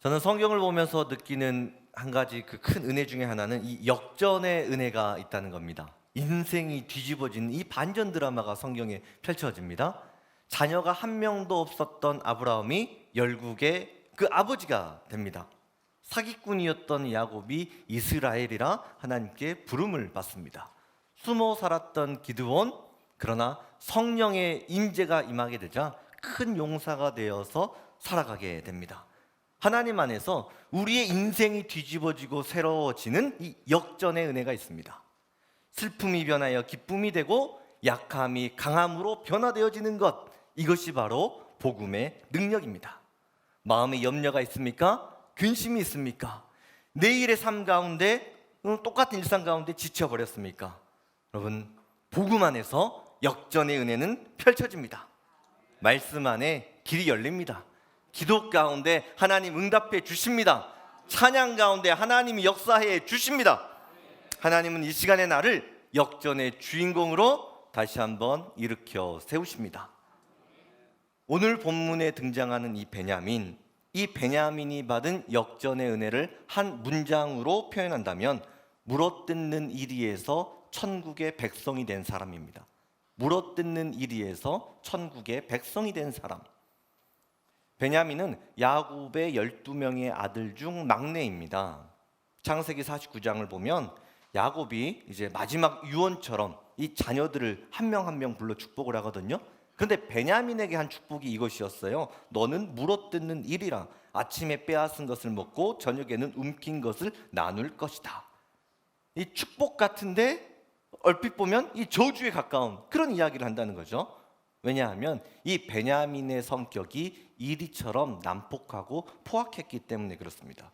저는 성경을 보면서 느끼는 한 가지 그 큰 은혜 중에 하나는 이 역전의 은혜가 있다는 겁니다. 인생이 뒤집어지는 이 반전 드라마가 성경에 펼쳐집니다. 자녀가 한 명도 없었던 아브라함이 열국의 그 아버지가 됩니다. 사기꾼이었던 야곱이 이스라엘이라 하나님께 부름을 받습니다. 숨어 살았던 기드온, 그러나 성령의 임재가 임하게 되자 큰 용사가 되어서 살아가게 됩니다. 하나님 안에서 우리의 인생이 뒤집어지고 새로워지는 이 역전의 은혜가 있습니다. 슬픔이 변하여 기쁨이 되고 약함이 강함으로 변화되어지는 것, 이것이 바로 복음의 능력입니다. 마음에 염려가 있습니까? 근심이 있습니까? 내일의 삶 가운데 똑같은 일상 가운데 지쳐버렸습니까? 여러분, 복음 안에서 역전의 은혜는 펼쳐집니다. 말씀 안에 길이 열립니다. 기도 가운데 하나님 응답해 주십니다. 찬양 가운데 하나님이 역사해 주십니다. 하나님은 이 시간의 나를 역전의 주인공으로 다시 한번 일으켜 세우십니다. 오늘 본문에 등장하는 이 베냐민이 받은 역전의 은혜를 한 문장으로 표현한다면 물어뜯는 이리에서 천국의 백성이 된 사람입니다. 물어뜯는 이리에서 천국의 백성이 된 사람. 베냐민은 야곱의 12명의 아들 중 막내입니다. 창세기 49장을 보면 야곱이 이제 마지막 유언처럼 이 자녀들을 한 명 한 명 불러 축복을 하거든요. 그런데 베냐민에게 한 축복이 이것이었어요. 너는 물어뜯는 일이라. 아침에 빼앗은 것을 먹고 저녁에는 움킨 것을 나눌 것이다. 이 축복 같은데 얼핏 보면 이 저주에 가까운 그런 이야기를 한다는 거죠. 왜냐하면 이 베냐민의 성격이 이리처럼 난폭하고 포악했기 때문에 그렇습니다.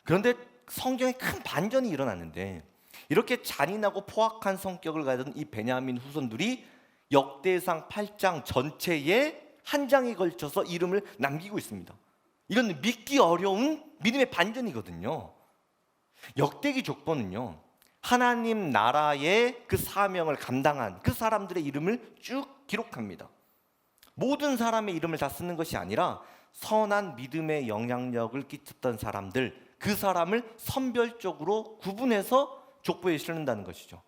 그런데 성경에 큰 반전이 일어났는데 이렇게 잔인하고 포악한 성격을 가진 이 베냐민 후손들이 역대상 8장 전체에 한 장에 걸쳐서 이름을 남기고 있습니다. 이건 믿기 어려운 믿음의 반전이거든요. 역대기 족보는요, 하나님 나라의 그 사명을 감당한 그 사람들의 이름을 쭉 기록합니다. 모든 사람의 이름을 다 쓰는 것이 아니라 선한 믿음의 영향력을 끼쳤던 사람들, 그 사람을 선별적으로 구분해서 족보에 실는다는 것이죠.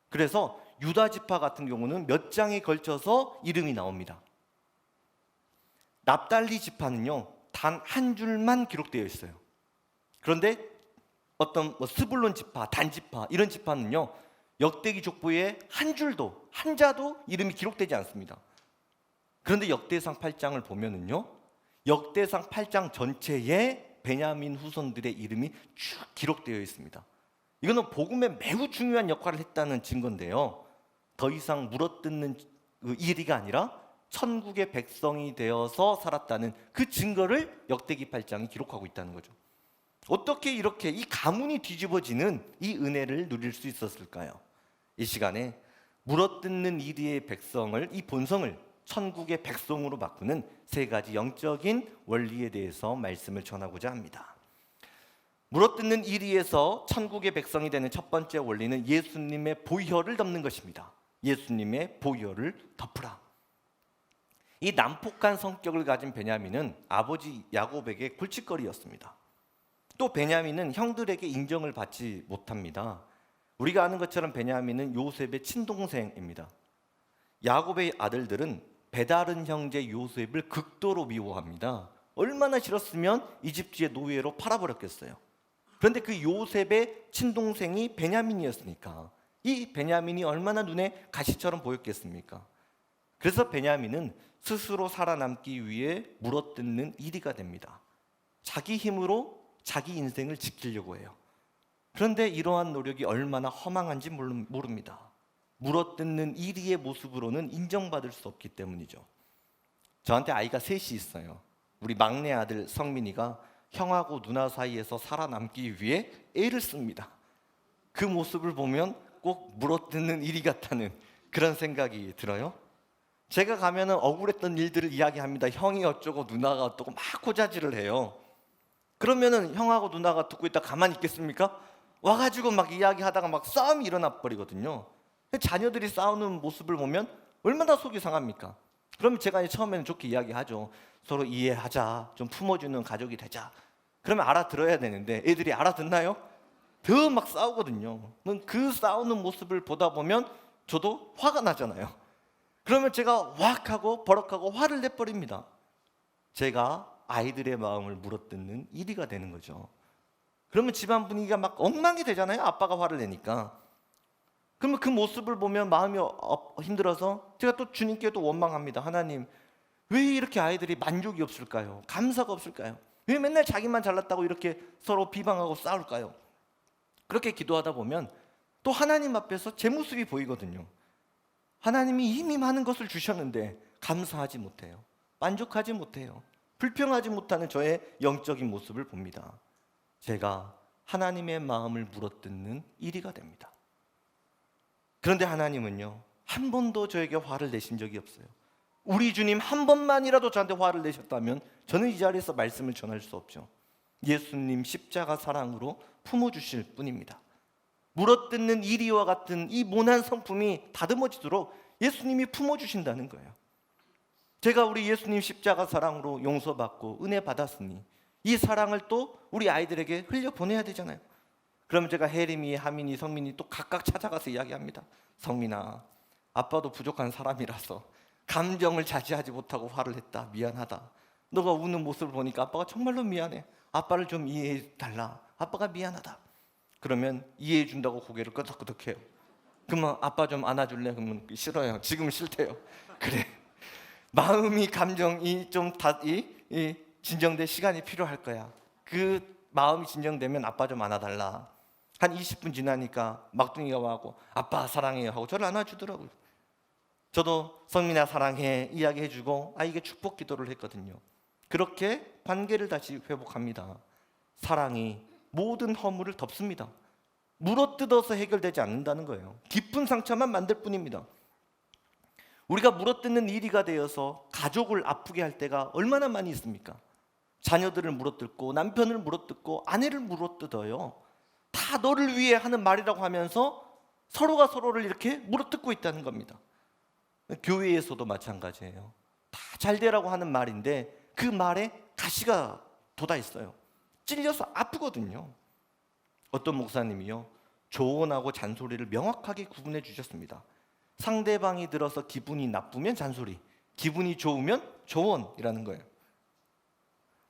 그래서 유다 지파 같은 경우는 몇 장에 걸쳐서 이름이 나옵니다. 납달리 지파는요, 단 한 줄만 기록되어 있어요. 그런데 어떤 스불론 지파, 단 지파 이런 지파는요, 역대기 족보에 한 줄도 한자도 이름이 기록되지 않습니다. 그런데 역대상 8장을 보면은요, 역대상 8장 전체에 베냐민 후손들의 이름이 쭉 기록되어 있습니다. 이거는 복음에 매우 중요한 역할을 했다는 증거인데요. 더 이상 물어뜯는 일이가 아니라 천국의 백성이 되어서 살았다는 그 증거를 역대기 8장이 기록하고 있다는 거죠. 어떻게 이렇게 이 가문이 뒤집어지는 이 은혜를 누릴 수 있었을까요? 이 시간에 물어뜯는 이리의 백성을, 이 본성을 천국의 백성으로 바꾸는 세 가지 영적인 원리에 대해서 말씀을 전하고자 합니다. 물어뜯는 이리에서 천국의 백성이 되는 첫 번째 원리는 예수님의 보혈을 덮는 것입니다. 예수님의 보혈을 덮으라. 이 난폭한 성격을 가진 베냐민은 아버지 야곱에게 골칫거리였습니다. 또 베냐민은 형들에게 인정을 받지 못합니다. 우리가 아는 것처럼 베냐민은 요셉의 친동생입니다. 야곱의 아들들은 배다른 형제 요셉을 극도로 미워합니다. 얼마나 싫었으면 이집트의 노예로 팔아버렸겠어요. 그런데 그 요셉의 친동생이 베냐민이었으니까 이 베냐민이 얼마나 눈에 가시처럼 보였겠습니까? 그래서 베냐민은 스스로 살아남기 위해 물어뜯는 이리가 됩니다. 자기 힘으로 자기 인생을 지키려고 해요. 그런데 이러한 노력이 얼마나 허망한지 모릅니다. 물어뜯는 이리의 모습으로는 인정받을 수 없기 때문이죠. 저한테 아이가 셋이 있어요. 우리 막내 아들 성민이가 형하고 누나 사이에서 살아남기 위해 애를 씁니다. 그 모습을 보면 꼭 물어뜯는 이리 같다는 그런 생각이 들어요. 제가 가면은 억울했던 일들을 이야기합니다. 형이 어쩌고 누나가 어쩌고 막 고자질을 해요. 그러면은 형하고 누나가 듣고 있다 가만히 있겠습니까? 와가지고 막 이야기하다가 막 싸움이 일어나 버리거든요. 자녀들이 싸우는 모습을 보면 얼마나 속이 상합니까? 그러면 제가 처음에는 좋게 이야기하죠. 서로 이해하자, 좀 품어주는 가족이 되자. 그러면 알아들어야 되는데 애들이 알아듣나요? 더 막 싸우거든요. 그 싸우는 모습을 보다 보면 저도 화가 나잖아요. 그러면 제가 왁 하고 버럭하고 화를 내버립니다. 제가 아이들의 마음을 물어뜯는 1위가 되는 거죠. 그러면 집안 분위기가 막 엉망이 되잖아요. 아빠가 화를 내니까. 그러면 그 모습을 보면 마음이 힘들어서 제가 또 주님께 또 원망합니다. 하나님, 왜 이렇게 아이들이 만족이 없을까요? 감사가 없을까요? 왜 맨날 자기만 잘났다고 이렇게 서로 비방하고 싸울까요? 그렇게 기도하다 보면 또 하나님 앞에서 제 모습이 보이거든요. 하나님이 이미 많은 것을 주셨는데 감사하지 못해요. 만족하지 못해요. 불평하지 못하는 저의 영적인 모습을 봅니다. 제가 하나님의 마음을 물어뜯는 1위가 됩니다. 그런데 하나님은요, 한 번도 저에게 화를 내신 적이 없어요. 우리 주님 한 번만이라도 저한테 화를 내셨다면 저는 이 자리에서 말씀을 전할 수 없죠. 예수님 십자가 사랑으로 품어주실 뿐입니다. 물어뜯는 이리와 같은 이 모난 성품이 다듬어지도록 예수님이 품어주신다는 거예요. 제가 우리 예수님 십자가 사랑으로 용서받고 은혜 받았으니 이 사랑을 또 우리 아이들에게 흘려보내야 되잖아요. 그러면 제가 혜림이, 하민이, 성민이 또 각각 찾아가서 이야기합니다. 성민아, 아빠도 부족한 사람이라서 감정을 자제하지 못하고 화를 했다. 미안하다. 너가 우는 모습을 보니까 아빠가 정말로 미안해. 아빠를 좀 이해해 달라. 아빠가 미안하다. 그러면 이해해 준다고 고개를 끄덕끄덕해요. 그러면 아빠 좀 안아줄래? 그러면 싫어요. 지금 싫대요. 그래. 마음이 감정이 좀 진정될 시간이 필요할 거야. 그 마음이 진정되면 아빠 좀 안아달라. 한 20분 지나니까 막둥이가 와고 아빠 사랑해요 하고 저를 안아주더라고요. 저도 성민아 사랑해 이야기해주고 아이에게 축복 기도를 했거든요. 그렇게 관계를 다시 회복합니다. 사랑이 모든 허물을 덮습니다. 물어뜯어서 해결되지 않는다는 거예요. 깊은 상처만 만들 뿐입니다. 우리가 물어뜯는 1위가 되어서 가족을 아프게 할 때가 얼마나 많이 있습니까? 자녀들을 물어뜯고 남편을 물어뜯고 아내를 물어뜯어요. 다 너를 위해 하는 말이라고 하면서 서로가 서로를 이렇게 물어뜯고 있다는 겁니다. 교회에서도 마찬가지예요. 다 잘되라고 하는 말인데 그 말에 가시가 돋아 있어요. 찔려서 아프거든요. 어떤 목사님이요, 조언하고 잔소리를 명확하게 구분해 주셨습니다. 상대방이 들어서 기분이 나쁘면 잔소리, 기분이 좋으면 조언이라는 거예요.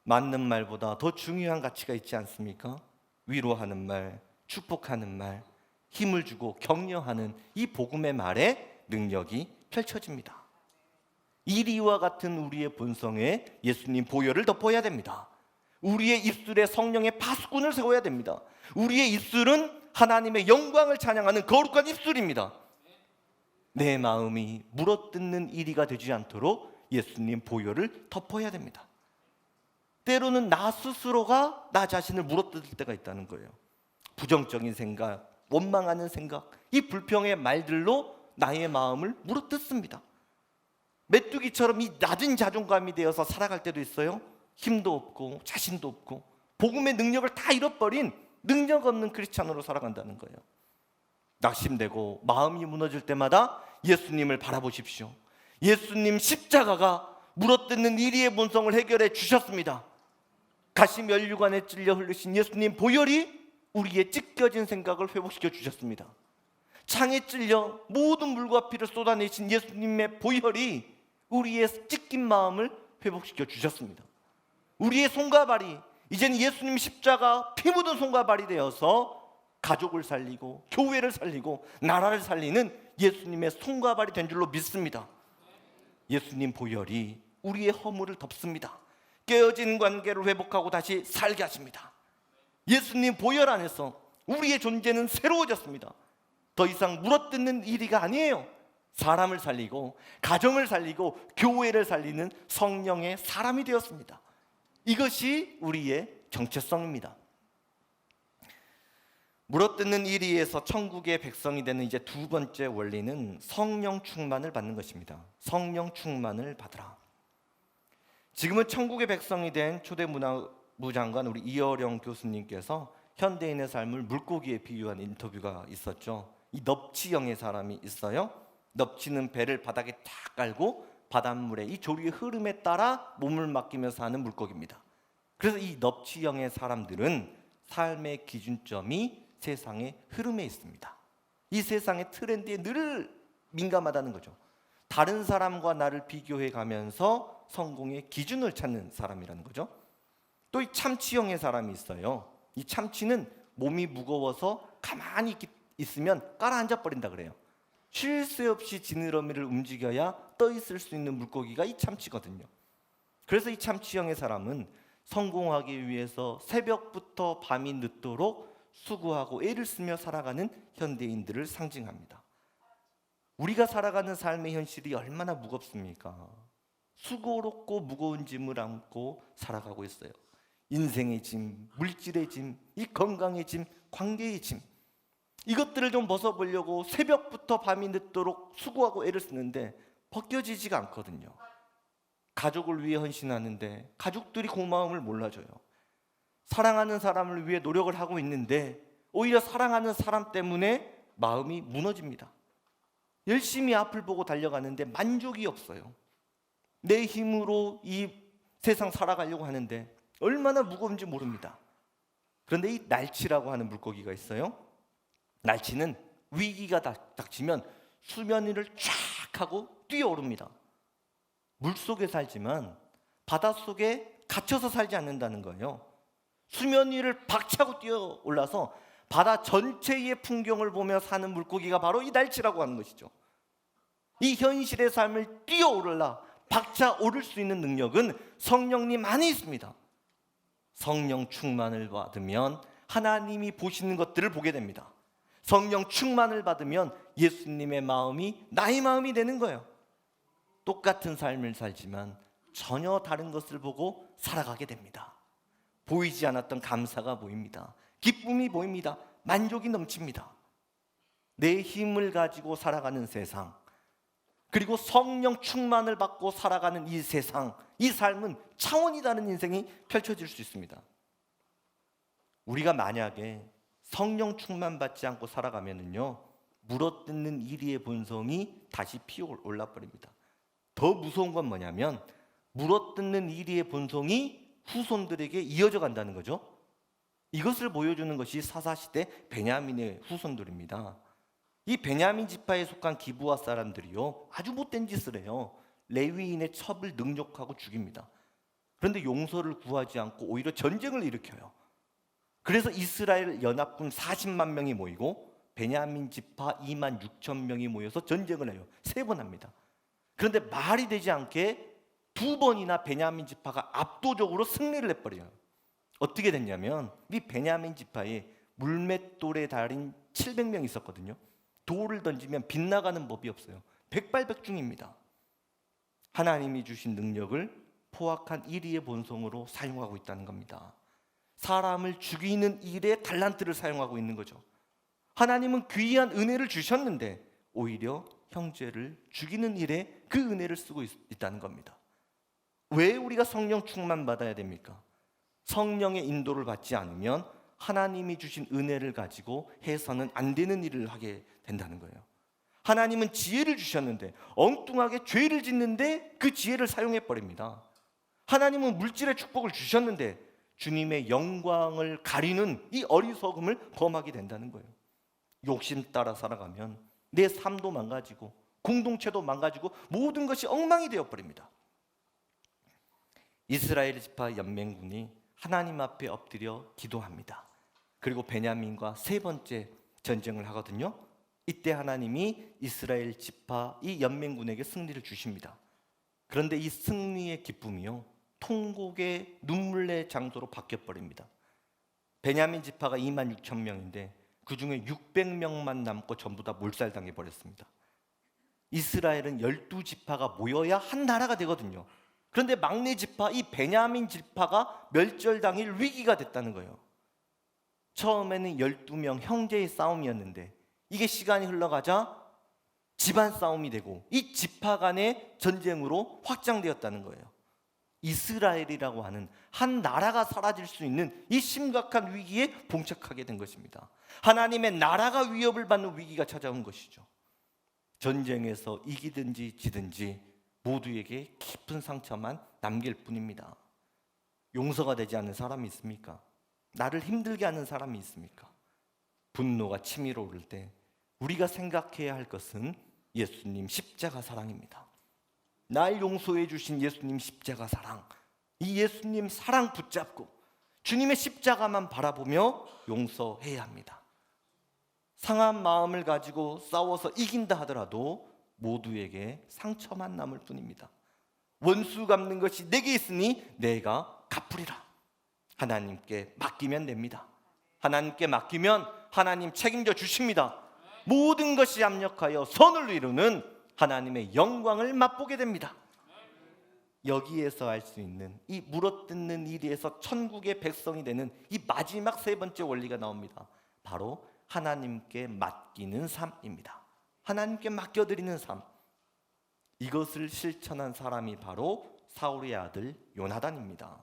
맞는 말보다 더 중요한 가치가 있지 않습니까? 위로하는 말, 축복하는 말, 힘을 주고 격려하는 이 복음의 말에 능력이 펼쳐집니다. 이리와 같은 우리의 본성에 예수님 보혈을 덮어야 됩니다. 우리의 입술에 성령의 파수꾼을 세워야 됩니다. 우리의 입술은 하나님의 영광을 찬양하는 거룩한 입술입니다. 내 마음이 물어뜯는 이리가 되지 않도록 예수님 보혈을 덮어야 됩니다. 때로는 나 스스로가 나 자신을 물어뜯을 때가 있다는 거예요. 부정적인 생각, 원망하는 생각, 이 불평의 말들로 나의 마음을 물어뜯습니다. 메뚜기처럼 이 낮은 자존감이 되어서 살아갈 때도 있어요. 힘도 없고 자신도 없고 복음의 능력을 다 잃어버린 능력 없는 크리스찬으로 살아간다는 거예요. 낙심되고 마음이 무너질 때마다 예수님을 바라보십시오. 예수님 십자가가 물어뜯는 이리의 본성을 해결해 주셨습니다. 가시 면류관에 찔려 흘리신 예수님 보혈이 우리의 찢겨진 생각을 회복시켜 주셨습니다. 창에 찔려 모든 물과 피를 쏟아내신 예수님의 보혈이 우리의 찢긴 마음을 회복시켜 주셨습니다. 우리의 손과 발이 이제는 예수님 십자가 피 묻은 손과 발이 되어서 가족을 살리고 교회를 살리고 나라를 살리는 예수님의 손과 발이 된 줄로 믿습니다. 예수님 보혈이 우리의 허물을 덮습니다. 깨어진 관계를 회복하고 다시 살게 하십니다. 예수님 보혈 안에서 우리의 존재는 새로워졌습니다. 더 이상 물어뜯는 일이가 아니에요. 사람을 살리고 가정을 살리고 교회를 살리는 성령의 사람이 되었습니다. 이것이 우리의 정체성입니다. 물어뜯는 이리에서 천국의 백성이 되는 이제 두 번째 원리는 성령 충만을 받는 것입니다. 성령 충만을 받으라. 지금은 천국의 백성이 된 초대 문화부 장관 우리 이어령 교수님께서 현대인의 삶을 물고기에 비유한 인터뷰가 있었죠. 이 넙치형의 사람이 있어요. 넙치는 배를 바닥에 탁 깔고 바닷물에 이 조류의 흐름에 따라 몸을 맡기면서 하는 물고기입니다. 그래서 이 넙치형의 사람들은 삶의 기준점이 세상의 흐름에 있습니다. 이 세상의 트렌드에 늘 민감하다는 거죠. 다른 사람과 나를 비교해 가면서 성공의 기준을 찾는 사람이라는 거죠. 또 이 참치형의 사람이 있어요. 이 참치는 몸이 무거워서 가만히 있으면 깔아앉아 버린다 그래요. 쉴 새 없이 지느러미를 움직여야 떠 있을 수 있는 물고기가 이 참치거든요. 그래서 이 참치형의 사람은 성공하기 위해서 새벽부터 밤이 늦도록 수고하고 애를 쓰며 살아가는 현대인들을 상징합니다. 우리가 살아가는 삶의 현실이 얼마나 무겁습니까? 수고롭고 무거운 짐을 안고 살아가고 있어요. 인생의 짐, 물질의 짐, 이 건강의 짐, 관계의 짐, 이것들을 좀 벗어보려고 새벽부터 밤이 늦도록 수고하고 애를 쓰는데 벗겨지지가 않거든요. 가족을 위해 헌신하는데 가족들이 고마움을 몰라줘요. 사랑하는 사람을 위해 노력을 하고 있는데 오히려 사랑하는 사람 때문에 마음이 무너집니다. 열심히 앞을 보고 달려가는데 만족이 없어요. 내 힘으로 이 세상 살아가려고 하는데 얼마나 무거운지 모릅니다. 그런데 이 날치라고 하는 물고기가 있어요. 날치는 위기가 닥치면 수면 위를 쫙 하고 뛰어오릅니다. 물속에 살지만 바닷속에 갇혀서 살지 않는다는 거예요. 수면 위를 박차고 뛰어 올라서 바다 전체의 풍경을 보며 사는 물고기가 바로 이 날치라고 하는 것이죠. 이 현실의 삶을 뛰어오르라 박차 오를 수 있는 능력은 성령님 안에 있습니다. 성령 충만을 받으면 하나님이 보시는 것들을 보게 됩니다. 성령 충만을 받으면 예수님의 마음이 나의 마음이 되는 거예요. 똑같은 삶을 살지만 전혀 다른 것을 보고 살아가게 됩니다. 보이지 않았던 감사가 보입니다. 기쁨이 보입니다. 만족이 넘칩니다. 내 힘을 가지고 살아가는 세상, 그리고 성령 충만을 받고 살아가는 이 세상, 이 삶은 차원이 다른 인생이 펼쳐질 수 있습니다. 우리가 만약에 성령 충만 받지 않고 살아가면은요, 물어뜯는 이리의 본성이 다시 피어올라 버립니다. 더 무서운 건 뭐냐면 물어뜯는 이리의 본성이 후손들에게 이어져 간다는 거죠. 이것을 보여주는 것이 사사시대 베냐민의 후손들입니다. 이 베냐민 지파에 속한 기브아 사람들이요, 아주 못된 짓을 해요. 레위인의 첩을 능욕하고 죽입니다. 그런데 용서를 구하지 않고 오히려 전쟁을 일으켜요. 그래서 이스라엘 연합군 40만 명이 모이고 베냐민 지파 2만 6천 명이 모여서 전쟁을 해요. 3번 합니다. 그런데 말이 되지 않게 2번이나 베냐민 지파가 압도적으로 승리를 해버려요. 어떻게 됐냐면 이 베냐민 지파에 물맷돌에 달인 700명이 있었거든요. 돌을 던지면 빗나가는 법이 없어요. 백발백중입니다. 하나님이 주신 능력을 포악한 이리의 본성으로 사용하고 있다는 겁니다. 사람을 죽이는 일에 달란트를 사용하고 있는 거죠. 하나님은 귀한 은혜를 주셨는데 오히려 형제를 죽이는 일에 그 은혜를 쓰고 있다는 겁니다. 왜 우리가 성령 충만 받아야 됩니까? 성령의 인도를 받지 않으면 하나님이 주신 은혜를 가지고 해서는 안 되는 일을 하게 된다는 거예요. 하나님은 지혜를 주셨는데 엉뚱하게 죄를 짓는데 그 지혜를 사용해 버립니다. 하나님은 물질의 축복을 주셨는데 주님의 영광을 가리는 이 어리석음을 범하게 된다는 거예요. 욕심 따라 살아가면 내 삶도 망가지고 공동체도 망가지고 모든 것이 엉망이 되어버립니다. 이스라엘 지파 연맹군이 하나님 앞에 엎드려 기도합니다. 그리고 베냐민과 3번째 전쟁을 하거든요. 이때 하나님이 이스라엘 지파 이 연맹군에게 승리를 주십니다. 그런데 이 승리의 기쁨이요, 통곡의 눈물의 장소로 바뀌어버립니다. 베냐민 지파가 2만 6천 명인데 그 중에 600명만 남고 전부 다 몰살당해 버렸습니다. 이스라엘은 12지파가 모여야 한 나라가 되거든요. 그런데 막내 지파 이 베냐민 지파가 멸절당일 위기가 됐다는 거예요. 처음에는 12명 형제의 싸움이었는데 이게 시간이 흘러가자 집안 싸움이 되고 이 지파 간의 전쟁으로 확장되었다는 거예요. 이스라엘이라고 하는 한 나라가 사라질 수 있는 이 심각한 위기에 봉착하게 된 것입니다. 하나님의 나라가 위협을 받는 위기가 찾아온 것이죠. 전쟁에서 이기든지 지든지 모두에게 깊은 상처만 남길 뿐입니다. 용서가 되지 않는 사람이 있습니까? 나를 힘들게 하는 사람이 있습니까? 분노가 치밀어 오를 때 우리가 생각해야 할 것은 예수님 십자가 사랑입니다. 날 용서해 주신 예수님 십자가 사랑, 이 예수님 사랑 붙잡고 주님의 십자가만 바라보며 용서해야 합니다. 상한 마음을 가지고 싸워서 이긴다 하더라도 모두에게 상처만 남을 뿐입니다. 원수 갚는 것이 내게 있으니 내가 갚으리라. 하나님께 맡기면 됩니다. 하나님께 맡기면 하나님 책임져 주십니다. 모든 것이 합력하여 선을 이루는 하나님의 영광을 맛보게 됩니다. 여기에서 할 수 있는 이 물어뜯는 일에서 천국의 백성이 되는 이 마지막 세 번째 원리가 나옵니다. 바로 하나님께 맡기는 삶입니다. 하나님께 맡겨드리는 삶. 이것을 실천한 사람이 바로 사울의 아들 요나단입니다.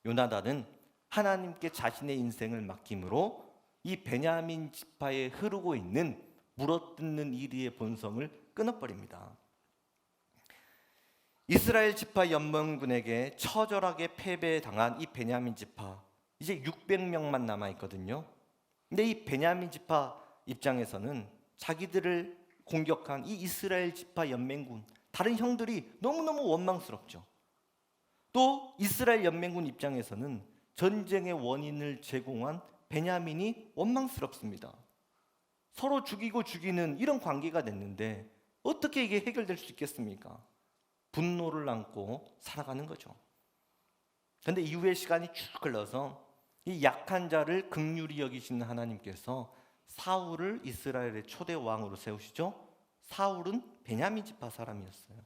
요나단은 하나님께 자신의 인생을 맡김으로 이 베냐민 지파에 흐르고 있는 물어뜯는 이리의 본성을 끊어버립니다. 이스라엘 지파 연맹군에게 처절하게 패배당한 이 베냐민 지파, 이제 600명만 남아있거든요. 근데 이 베냐민 지파 입장에서는 자기들을 공격한 이 이스라엘 지파 연맹군, 다른 형들이 너무너무 원망스럽죠. 또 이스라엘 연맹군 입장에서는 전쟁의 원인을 제공한 베냐민이 원망스럽습니다. 서로 죽이고 죽이는 이런 관계가 됐는데 어떻게 이게 해결될 수 있겠습니까? 분노를 안고 살아가는 거죠. 그런데 이후에 시간이 쭉 흘러서 이 약한 자를 긍휼히 여기시는 하나님께서 사울을 이스라엘의 초대 왕으로 세우시죠. 사울은 베냐민 지파 사람이었어요.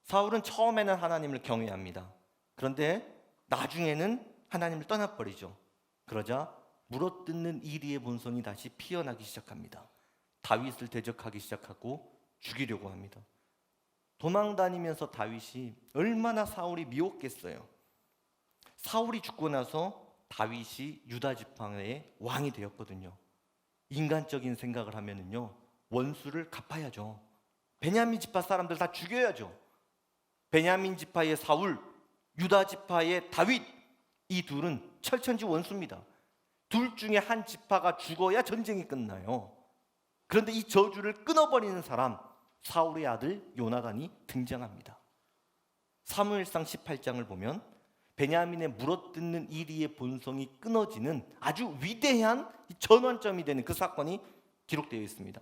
사울은 처음에는 하나님을 경외합니다. 그런데 나중에는 하나님을 떠나버리죠. 그러자 물어뜯는 이리의 본성이 다시 피어나기 시작합니다. 다윗을 대적하기 시작하고 죽이려고 합니다. 도망다니면서 다윗이 얼마나 사울이 미웠겠어요. 사울이 죽고 나서 다윗이 유다 지파의 왕이 되었거든요. 인간적인 생각을 하면은요, 원수를 갚아야죠. 베냐민 지파 사람들 다 죽여야죠. 베냐민 지파의 사울, 유다 지파의 다윗, 이 둘은 철천지 원수입니다. 둘 중에 한 지파가 죽어야 전쟁이 끝나요. 그런데 이 저주를 끊어버리는 사람, 사울의 아들 요나단이 등장합니다. 사무엘상 18장을 보면 베냐민의 물어뜯는 이리의 본성이 끊어지는 아주 위대한 전환점이 되는 그 사건이 기록되어 있습니다.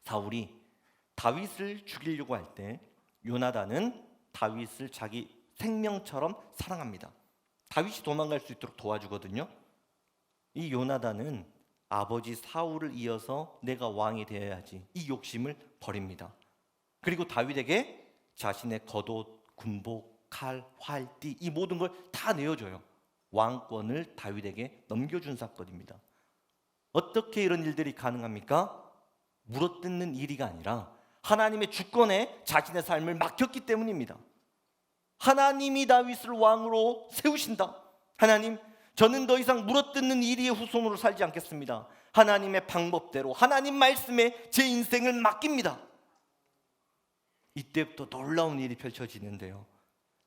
사울이 다윗을 죽이려고 할 때 요나단은 다윗을 자기 생명처럼 사랑합니다. 다윗이 도망갈 수 있도록 도와주거든요. 이 요나단은 아버지 사울을 이어서 내가 왕이 되어야지, 이 욕심을 버립니다. 그리고 다윗에게 자신의 겉옷, 군복, 칼, 활, 띠, 이 모든 걸 다 내어줘요. 왕권을 다윗에게 넘겨준 사건입니다. 어떻게 이런 일들이 가능합니까? 물어뜯는 일이가 아니라 하나님의 주권에 자신의 삶을 맡겼기 때문입니다. 하나님이 다윗을 왕으로 세우신다. 하나님, 저는 더 이상 물어뜯는 이리의 후손으로 살지 않겠습니다. 하나님의 방법대로, 하나님 말씀에 제 인생을 맡깁니다. 이때부터 놀라운 일이 펼쳐지는데요.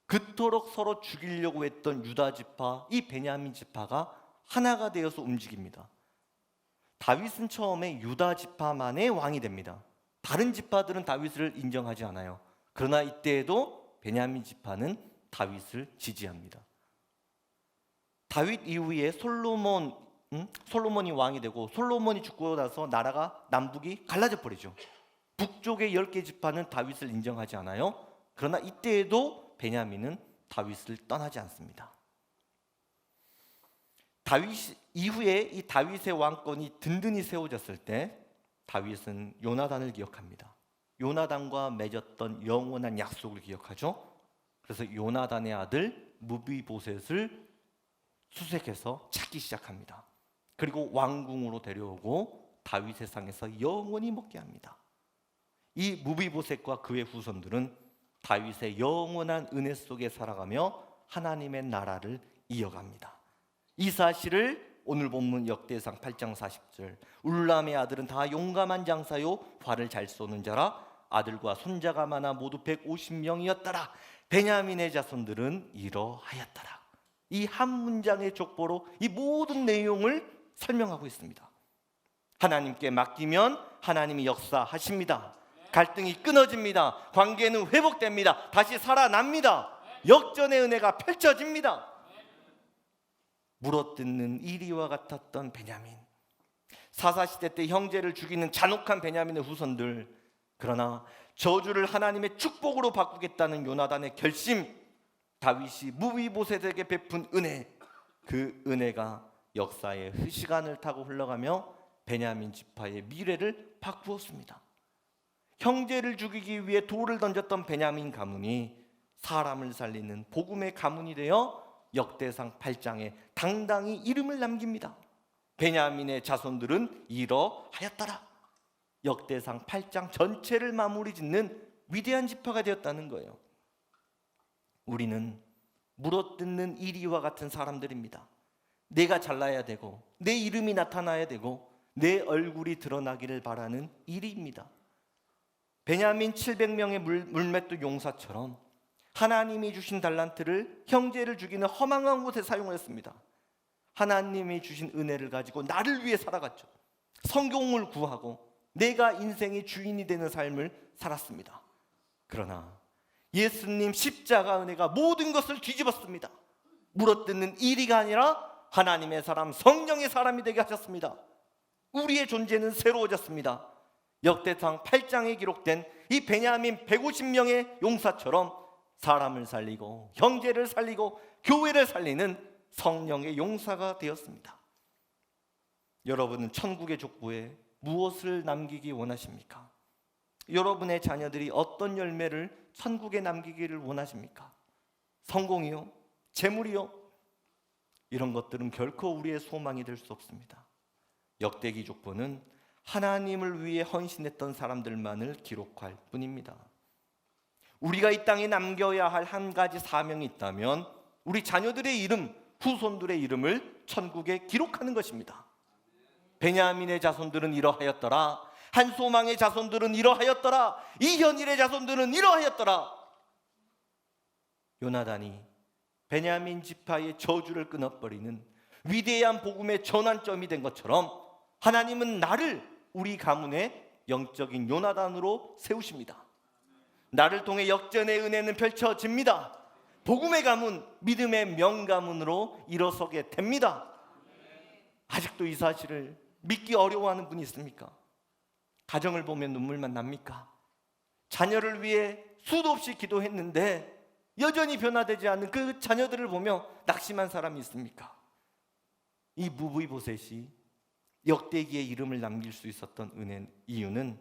그토록 서로 죽이려고 했던 유다 지파, 이 베냐민 지파가 하나가 되어서 움직입니다. 다윗은 처음에 유다 지파만의 왕이 됩니다. 다른 지파들은 다윗을 인정하지 않아요. 그러나 이때에도 베냐민 지파는 다윗을 지지합니다. 다윗 이후에 솔로몬이 왕이 되고, 솔로몬이 죽고 나서 나라가 남북이 갈라져 버리죠. 북쪽의 10개 지파는 다윗을 인정하지 않아요. 그러나 이때에도 베냐민은 다윗을 떠나지 않습니다. 다윗 이후에 이 다윗의 왕권이 든든히 세워졌을 때 다윗은 요나단을 기억합니다. 요나단과 맺었던 영원한 약속을 기억하죠. 그래서 요나단의 아들 무비보셋을 수색해서 찾기 시작합니다. 그리고 왕궁으로 데려오고 다윗의 상에서 영원히 먹게 합니다. 이 무비보셋과 그의 후손들은 다윗의 영원한 은혜 속에 살아가며 하나님의 나라를 이어갑니다. 이 사실을 오늘 본문 역대상 8장 40절, 울람의 아들은 다 용감한 장사요 활을 잘 쏘는 자라 아들과 손자가 많아 모두 150명이었더라. 베냐민의 자손들은 이러하였더라. 이 한 문장의 족보로 이 모든 내용을 설명하고 있습니다. 하나님께 맡기면 하나님이 역사하십니다. 갈등이 끊어집니다. 관계는 회복됩니다. 다시 살아납니다. 역전의 은혜가 펼쳐집니다. 물어뜯는 이리와 같았던 베냐민, 사사시대 때 형제를 죽이는 잔혹한 베냐민의 후손들, 그러나 저주를 하나님의 축복으로 바꾸겠다는 요나단의 결심, 다윗이 무비보셋에게 베푼 은혜, 그 은혜가 역사의 시간을 타고 흘러가며 베냐민 지파의 미래를 바꾸었습니다. 형제를 죽이기 위해 돌을 던졌던 베냐민 가문이 사람을 살리는 복음의 가문이 되어 역대상 8장에 당당히 이름을 남깁니다. 베냐민의 자손들은 이러하였더라. 역대상 8장 전체를 마무리 짓는 위대한 지파가 되었다는 거예요. 우리는 물어뜯는 이리와 같은 사람들입니다. 내가 잘나야 되고 내 이름이 나타나야 되고 내 얼굴이 드러나기를 바라는 일입니다. 베냐민 700명의 물맷돌 용사처럼 하나님이 주신 달란트를 형제를 죽이는 허망한 곳에 사용했습니다. 하나님이 주신 은혜를 가지고 나를 위해 살아갔죠. 성공을 구하고 내가 인생의 주인이 되는 삶을 살았습니다. 그러나 예수님 십자가 은혜가 모든 것을 뒤집었습니다. 물어뜯는 이리가 아니라 하나님의 사람, 성령의 사람이 되게 하셨습니다. 우리의 존재는 새로워졌습니다. 역대상 8장에 기록된 이 베냐민 150명의 용사처럼 사람을 살리고 형제를 살리고 교회를 살리는 성령의 용사가 되었습니다. 여러분은 천국의 족보에 무엇을 남기기 원하십니까? 여러분의 자녀들이 어떤 열매를 천국에 남기기를 원하십니까? 성공이요? 재물이요? 이런 것들은 결코 우리의 소망이 될 수 없습니다. 역대기 족보는 하나님을 위해 헌신했던 사람들만을 기록할 뿐입니다. 우리가 이 땅에 남겨야 할 한 가지 사명이 있다면 우리 자녀들의 이름, 후손들의 이름을 천국에 기록하는 것입니다. 베냐민의 자손들은 이러하였더라. 한소망의 자손들은 이러하였더라. 이현일의 자손들은 이러하였더라. 요나단이 베냐민 지파의 저주를 끊어버리는 위대한 복음의 전환점이 된 것처럼 하나님은 나를 우리 가문의 영적인 요나단으로 세우십니다. 나를 통해 역전의 은혜는 펼쳐집니다. 복음의 가문, 믿음의 명가문으로 일어서게 됩니다. 아직도 이 사실을 믿기 어려워하는 분이 있습니까? 가정을 보면 눈물만 납니까? 자녀를 위해 수도 없이 기도했는데 여전히 변화되지 않는 그 자녀들을 보며 낙심한 사람이 있습니까? 이 무비보셋이 역대기에 이름을 남길 수 있었던 이유는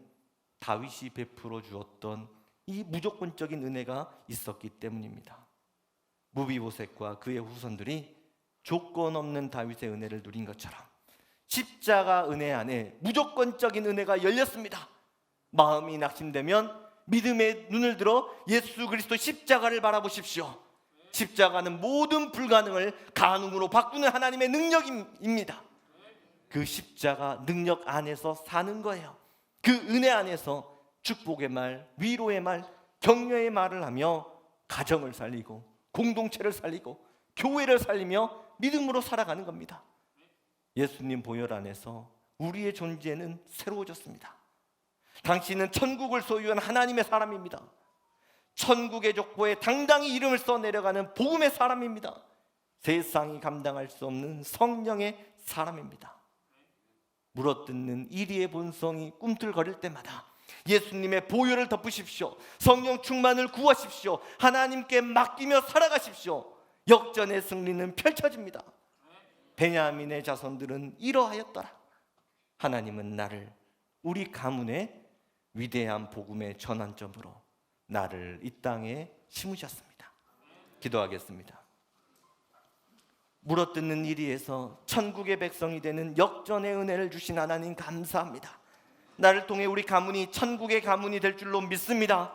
다윗이 베풀어 주었던 이 무조건적인 은혜가 있었기 때문입니다. 무비보셋과 그의 후손들이 조건 없는 다윗의 은혜를 누린 것처럼 십자가 은혜 안에 무조건적인 은혜가 열렸습니다. 마음이 낙심되면 믿음의 눈을 들어 예수 그리스도 십자가를 바라보십시오. 십자가는 모든 불가능을 가능으로 바꾸는 하나님의 능력입니다. 그 십자가 능력 안에서 사는 거예요. 그 은혜 안에서 축복의 말, 위로의 말, 격려의 말을 하며 가정을 살리고 공동체를 살리고 교회를 살리며 믿음으로 살아가는 겁니다. 예수님 보혈 안에서 우리의 존재는 새로워졌습니다. 당신은 천국을 소유한 하나님의 사람입니다. 천국의 족보에 당당히 이름을 써 내려가는 복음의 사람입니다. 세상이 감당할 수 없는 성령의 사람입니다. 물어뜯는 이리의 본성이 꿈틀거릴 때마다 예수님의 보혈을 덮으십시오. 성령 충만을 구하십시오. 하나님께 맡기며 살아가십시오. 역전의 승리는 펼쳐집니다. 베냐민의 자손들은 이러하였더라. 하나님은 나를 우리 가문의 위대한 복음의 전환점으로 나를 이 땅에 심으셨습니다. 기도하겠습니다. 물어뜯는 이리에서 천국의 백성이 되는 역전의 은혜를 주신 하나님 감사합니다. 나를 통해 우리 가문이 천국의 가문이 될 줄로 믿습니다.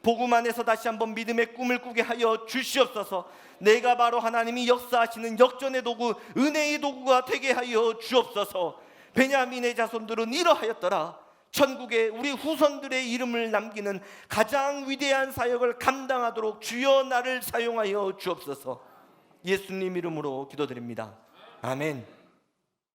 복음 안에서 다시 한번 믿음의 꿈을 꾸게 하여 주시옵소서. 내가 바로 하나님이 역사하시는 역전의 도구, 은혜의 도구가 되게 하여 주옵소서. 베냐민의 자손들은 이러하였더라. 천국에 우리 후손들의 이름을 남기는 가장 위대한 사역을 감당하도록 주여 나를 사용하여 주옵소서. 예수님 이름으로 기도드립니다. 아멘.